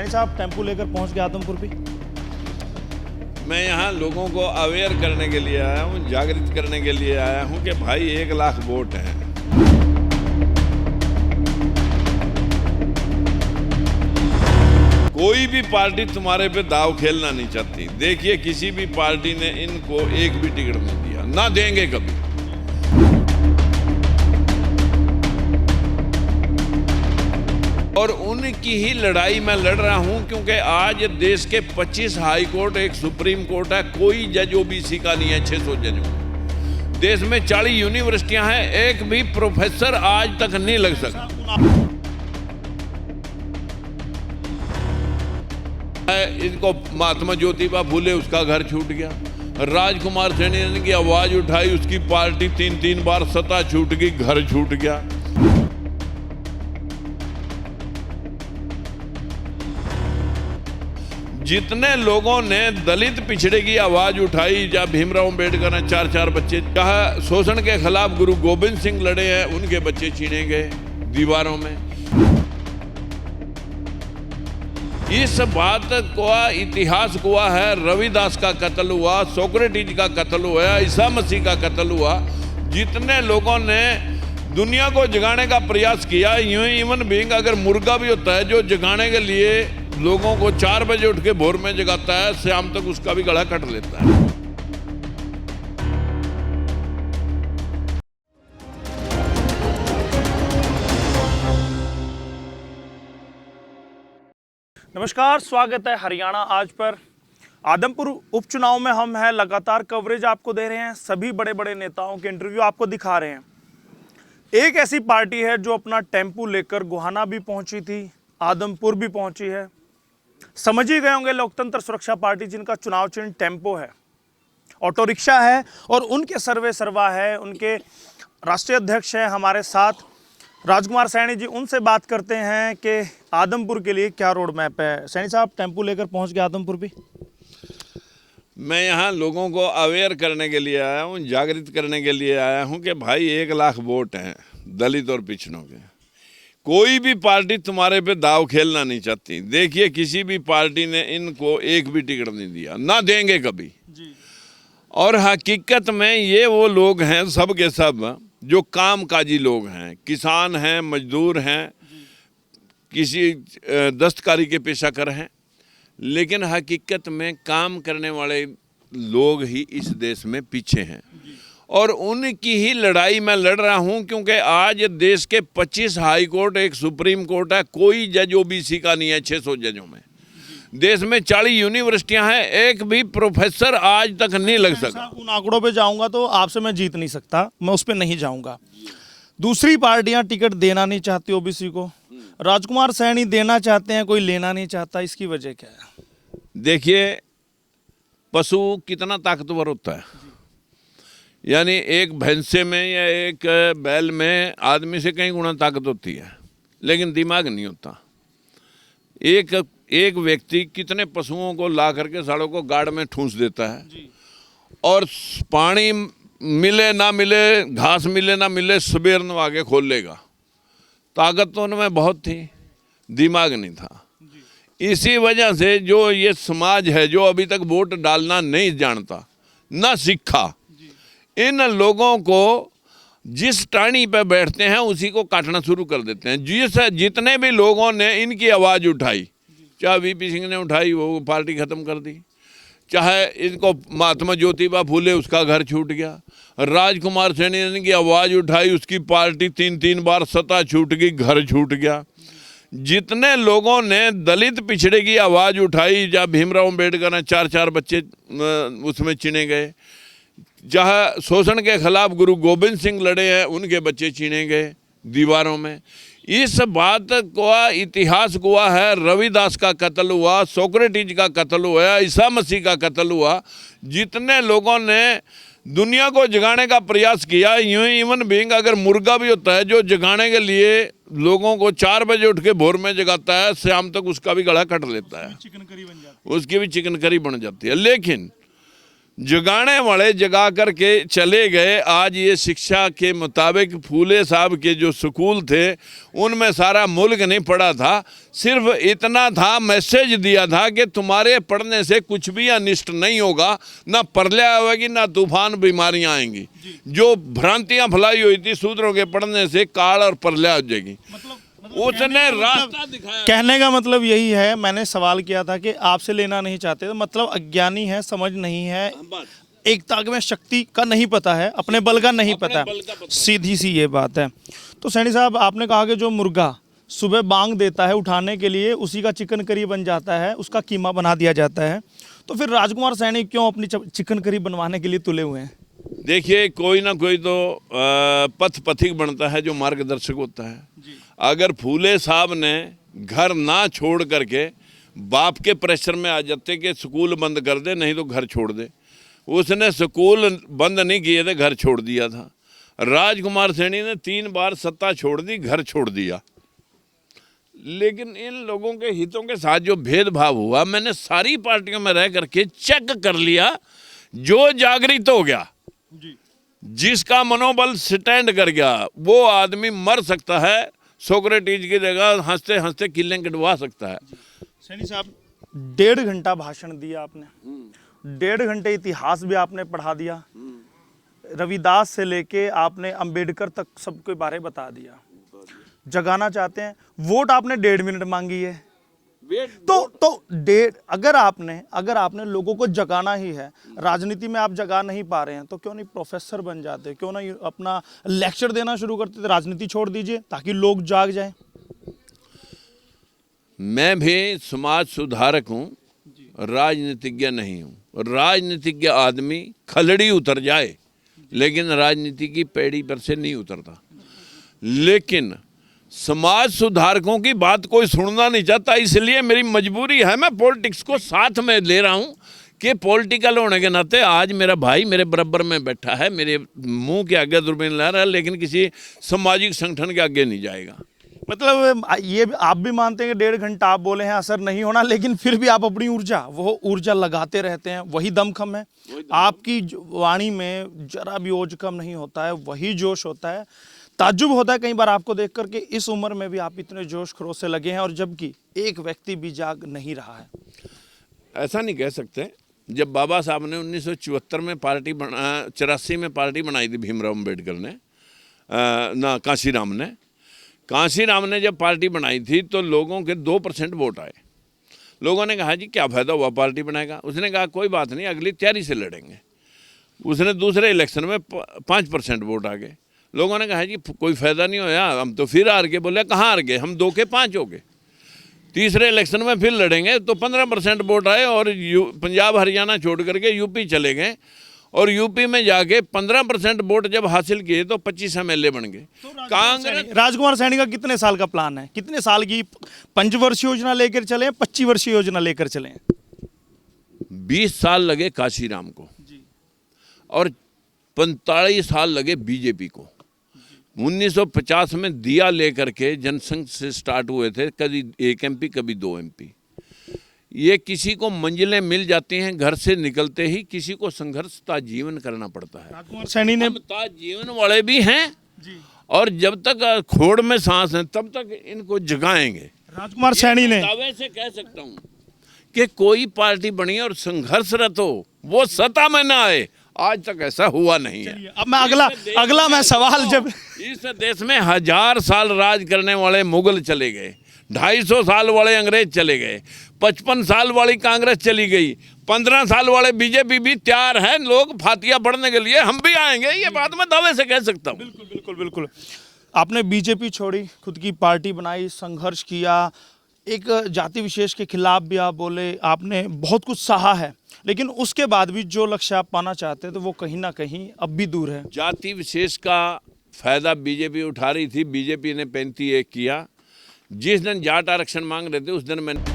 सैनी साहब टेम्पो लेकर पहुंच गए आदमपुर भी। मैं यहाँ लोगों को अवेयर करने के लिए आया हूँ, जागृत करने के लिए आया हूँ कि भाई 1 लाख वोट हैं। कोई भी पार्टी तुम्हारे पे दाव खेलना नहीं चाहती। देखिए, किसी भी पार्टी ने इनको एक भी टिकट नहीं दिया, ना देंगे कभी। और उनकी ही लड़ाई मैं लड़ रहा हूं, क्योंकि आज देश के 25 हाई कोर्ट, एक सुप्रीम कोर्ट है, कोई जज ओबीसी का नहीं है। 600 जज देश में 40 यूनिवर्सिटियां हैं, एक भी प्रोफेसर आज तक नहीं लग सका। इनको महात्मा ज्योतिबा फूले, उसका घर छूट गया। राजकुमार सैनी ने की आवाज उठाई, उसकी पार्टी 3 बार सत्ता छूट गई, घर छूट गया। जितने लोगों ने दलित पिछड़े की आवाज उठाई, जब भीमराव अम्बेडकर ने 4 बच्चे, कहा शोषण के खिलाफ गुरु गोविंद सिंह लड़े हैं, उनके बच्चे छीने गए दीवारों में। इस बात का इतिहास हुआ है, रविदास का कत्ल हुआ, सोक्रेटिस का कत्ल हुआ, ईसा मसीह का कत्ल हुआ। जितने लोगों ने दुनिया को जगाने का प्रयास किया, यूं इवन बीइंग अगर मुर्गा भी होता है जो जगाने के लिए लोगों को 4 बजे उठ के भोर में जगाता है, शाम तक उसका भी गला कट लेता है। नमस्कार, स्वागत है हरियाणा आज पर। आदमपुर उपचुनाव में हम हैं, लगातार कवरेज आपको दे रहे हैं, सभी बड़े बड़े नेताओं के इंटरव्यू आपको दिखा रहे हैं। एक ऐसी पार्टी है जो अपना टेम्पो लेकर गोहाना भी पहुंची थी, आदमपुर भी पहुंची है। समझ ही गए होंगे, लोकतंत्र सुरक्षा पार्टी, जिनका चुनाव चिन्ह टेम्पो है, ऑटो रिक्शा है और उनके सर्वे सर्वा है। उनके राष्ट्रीय अध्यक्ष हैं हमारे साथ राजकुमार सैनी जी, उनसे बात करते हैं कि आदमपुर के लिए क्या रोड मैप है। सैनी साहब टेम्पो लेकर पहुंच गए आदमपुर भी। मैं यहाँ लोगों को अवेयर करने के लिए आया हूँ, जागृत करने के लिए आया हूँ कि भाई 1 लाख वोट हैं दलित और पिछड़ों के। कोई भी पार्टी तुम्हारे पे दाव खेलना नहीं चाहती। देखिए, किसी भी पार्टी ने इनको एक भी टिकट नहीं दिया, ना देंगे कभी जी। और हकीकत में ये वो लोग हैं, सब के सब जो कामकाजी लोग हैं, किसान हैं, मजदूर हैं, किसी दस्तकारी के पेशा कर हैं, लेकिन हकीकत में काम करने वाले लोग ही इस देश में पीछे हैं। और उनकी ही लड़ाई मैं लड़ रहा हूं, क्योंकि आज देश के 25 हाई कोर्ट, एक सुप्रीम कोर्ट है, कोई जज ओबीसी का नहीं है। 600 जजों में देश में 40 यूनिवर्सिटियां हैं, एक भी प्रोफेसर आज तक नहीं लग सका। उन आंकड़ों पे जाऊंगा तो आपसे मैं जीत नहीं सकता, मैं उस पर नहीं जाऊंगा। दूसरी पार्टियां टिकट देना नहीं चाहती ओबीसी को, राजकुमार सैनी देना चाहते हैं, कोई लेना नहीं चाहता। इसकी वजह क्या है? देखिए, पशु कितना ताकतवर होता है, यानी एक भैंसे में या एक बैल में आदमी से कई गुना ताकत होती है, लेकिन दिमाग नहीं होता। एक व्यक्ति कितने पशुओं को ला करके सड़कों को गाड़ में ठूंस देता है जी। और पानी मिले ना मिले, घास मिले ना मिले, सबेर नवा के खोल लेगा। ताकत तो उनमें बहुत थी, दिमाग नहीं था। इसी वजह से जो ये समाज है, जो अभी तक वोट डालना नहीं जानता, ना सीखा, इन लोगों को जिस टाणी पे बैठते हैं उसी को काटना शुरू कर देते हैं। जितने भी लोगों ने इनकी आवाज़ उठाई, चाहे वीपी सिंह ने उठाई, वो पार्टी ख़त्म कर दी। चाहे इनको महात्मा ज्योतिबा फूले, उसका घर छूट गया। राजकुमार सैनी ने की आवाज़ उठाई, उसकी पार्टी 3 बार सत्ता छूट गई, घर छूट गया। जितने लोगों ने दलित पिछड़े की आवाज़ उठाई, जब भीमराव अम्बेडकर ने 4 बच्चे उसमें चीने गए, जहाँ शोषण के खिलाफ गुरु गोविंद सिंह लड़े हैं, उनके बच्चे छीने गए दीवारों में। इस बात का इतिहास हुआ है, रविदास का कत्ल हुआ, सोक्रेटिस का कत्ल हुआ, ईसा मसीह का कत्ल हुआ। जितने लोगों ने दुनिया को जगाने का प्रयास किया, यूं इवन बीइंग अगर मुर्गा भी होता है जो जगाने के लिए लोगों को 4 बजे उठ के भोर में जगाता है, शाम तक उसका भी गला कट लेता है, उसकी भी चिकन करी बन जाती है। लेकिन जगाने वाले जगा करके चले गए। आज ये शिक्षा के मुताबिक फूले साहब के जो स्कूल थे उनमें सारा मुल्क नहीं पढ़ा था, सिर्फ इतना था, मैसेज दिया था कि तुम्हारे पढ़ने से कुछ भी अनिष्ट नहीं होगा, ना प्रलय आएगी ना तूफान बीमारियां आएंगी। जो भ्रांतियां फैलाई हुई थी शूद्रों के पढ़ने से काल और प्रलय हो जाएगी, उसने रास्ता दिखाया। कहने का मतलब यही है, मैंने सवाल किया था कि आपसे लेना नहीं चाहते, तो मतलब अज्ञानी है, समझ नहीं है, एकता में शक्ति का नहीं पता है, अपने बल का नहीं पता है, सीधी सी ये बात है। तो सैनी साहब, आपने कहा कि जो मुर्गा सुबह बांग देता है उठाने के लिए, उसी का चिकन करी बन जाता है, उसका कीमा बना दिया जाता है, तो फिर राजकुमार सैनी क्यों अपनी चिकन करी बनवाने के लिए तुले हुए हैं? देखिए, कोई ना कोई तो पथ पथिक बनता है जो मार्गदर्शक होता है। अगर फूले साहब ने घर ना छोड़ करके बाप के प्रेशर में आ जाते कि स्कूल बंद कर दे नहीं तो घर छोड़ दे, उसने स्कूल बंद नहीं किए थे, घर छोड़ दिया था। राजकुमार सैनी ने 3 बार सत्ता छोड़ दी, घर छोड़ दिया। लेकिन इन लोगों के हितों के साथ जो भेदभाव हुआ, मैंने सारी पार्टियों में रह करके चेक कर लिया। जो जागृत हो गया, जिसका मनोबल स्टैंड कर गया, वो आदमी मर सकता है, सोक्रेटिस की जगह हंसते हंसते किले कटवा सकता है। सैनी साहब, 1.5 घंटा भाषण दिया आपने, 1.5 घंटे इतिहास भी आपने पढ़ा दिया, रविदास से लेके आपने अंबेडकर तक सबके बारे बता दिया। जगाना चाहते हैं, वोट आपने 1.5 मिनट मांगी है, तो अगर आपने लोगों को जगाना ही है, राजनीति में आप जगा नहीं पा रहे हैं, तो क्यों नहीं प्रोफेसर बन जाते, क्यों नहीं अपना लेक्चर देना शुरू करते थे? राजनीति छोड़ दीजिए ताकि लोग जाग जाएं। मैं भी समाज सुधारक हूँ, राजनीतिज्ञ नहीं हूँ। राजनीतिज्ञ आदमी खलड़ी उतर जाए, लेकिन राजनीति की पैड़ी पर से नहीं उतरता। लेकिन समाज सुधारकों की बात कोई सुनना नहीं चाहता, इसलिए मेरी मजबूरी है, मैं पॉलिटिक्स को साथ में ले रहा हूं कि पॉलिटिकल होने के नाते आज मेरा भाई मेरे बराबर में बैठा है, मेरे मुंह के आगे दूरबीन ला रहा है, लेकिन किसी सामाजिक संगठन के आगे नहीं जाएगा। मतलब ये आप भी मानते हैं कि 1.5 घंटा आप बोले हैं असर नहीं होना, लेकिन फिर भी आप अपनी वो ऊर्जा लगाते रहते हैं, वही दमखम है आपकी वाणी में, जरा भी ओज कम नहीं होता है, वही जोश होता है। ताज्जुब होता है कई बार आपको देख कर के इस उम्र में भी आप इतने जोश खरोश से लगे हैं, और जबकि एक व्यक्ति भी जाग नहीं रहा है। ऐसा नहीं कह सकते। जब बाबा साहब ने 1974 में 84 में पार्टी बनाई थी, भीमराव अम्बेडकर ने ना कांशीराम ने जब पार्टी बनाई थी तो लोगों के 2% वोट आए। लोगों ने कहा जी क्या फ़ायदा हुआ पार्टी बनाएगा? उसने कहा कोई बात नहीं, अगली तैयारी से लड़ेंगे। उसने दूसरे इलेक्शन में 5% वोट आ गए। लोगों ने कहा जी कोई फ़ायदा नहीं होया, हम तो फिर हार गए। बोले कहाँ हार गए? हम 2 के 5 हो गए। तीसरे इलेक्शन में फिर लड़ेंगे तो 15% वोट आए, और पंजाब हरियाणा छोड़ करके यूपी चले गए, और यूपी में जाके 15% वोट जब हासिल किए तो 25 MLA बन गए। कांग्रेस राजकुमार सैनी का कितने साल का प्लान है? कितने साल की 5 वर्षीय योजना लेकर चले, 25 वर्षीय योजना लेकर चले? 20 साल लगे काशीराम को और 45 साल लगे बीजेपी को। 1950 में दिया लेकर के जनसंघ से स्टार्ट हुए थे, कभी 1 MP कभी 2 MP। ये किसी को मंजिलें मिल जाती हैं घर से निकलते ही, किसी को संघर्ष जीवन करना पड़ता है। राजकुमार सैनी ने जीवन वाले भी हैं जी। और जब तक खोड़ में सांस है तब तक इनको जगाएंगे। राजकुमार सैनी ने दावे से कह सकता हूँ कि कोई पार्टी बनी और संघर्षरत हो, वो सत्ता में ना आए, आज तक ऐसा हुआ नहीं है। अब मैं अगला मैं सवाल, जब इस देश में 1000 साल राज करने वाले मुगल चले गए, 250 साल वाले अंग्रेज चले गए, 55 साल वाली कांग्रेस चली गई, 15 साल वाले बीजेपी भी तैयार है, लोग फातिया पढ़ने के लिए, हम भी आएंगे, ये बात मैं दावे से कह सकता हूँ। बिल्कुल बिल्कुल बिल्कुल। आपने बीजेपी छोड़ी, खुद की पार्टी बनाई, संघर्ष किया, एक जाति विशेष के खिलाफ भी आप बोले, आपने बहुत कुछ सहा है, लेकिन उसके बाद भी जो लक्ष्य आप पाना चाहते हैं तो वो कहीं ना कहीं अब भी दूर है। जाति विशेष का फायदा बीजेपी उठा रही थी, बीजेपी ने 35-1 किया। जिस दिन जाट आरक्षण मांग रहे थे उस दिन मैंने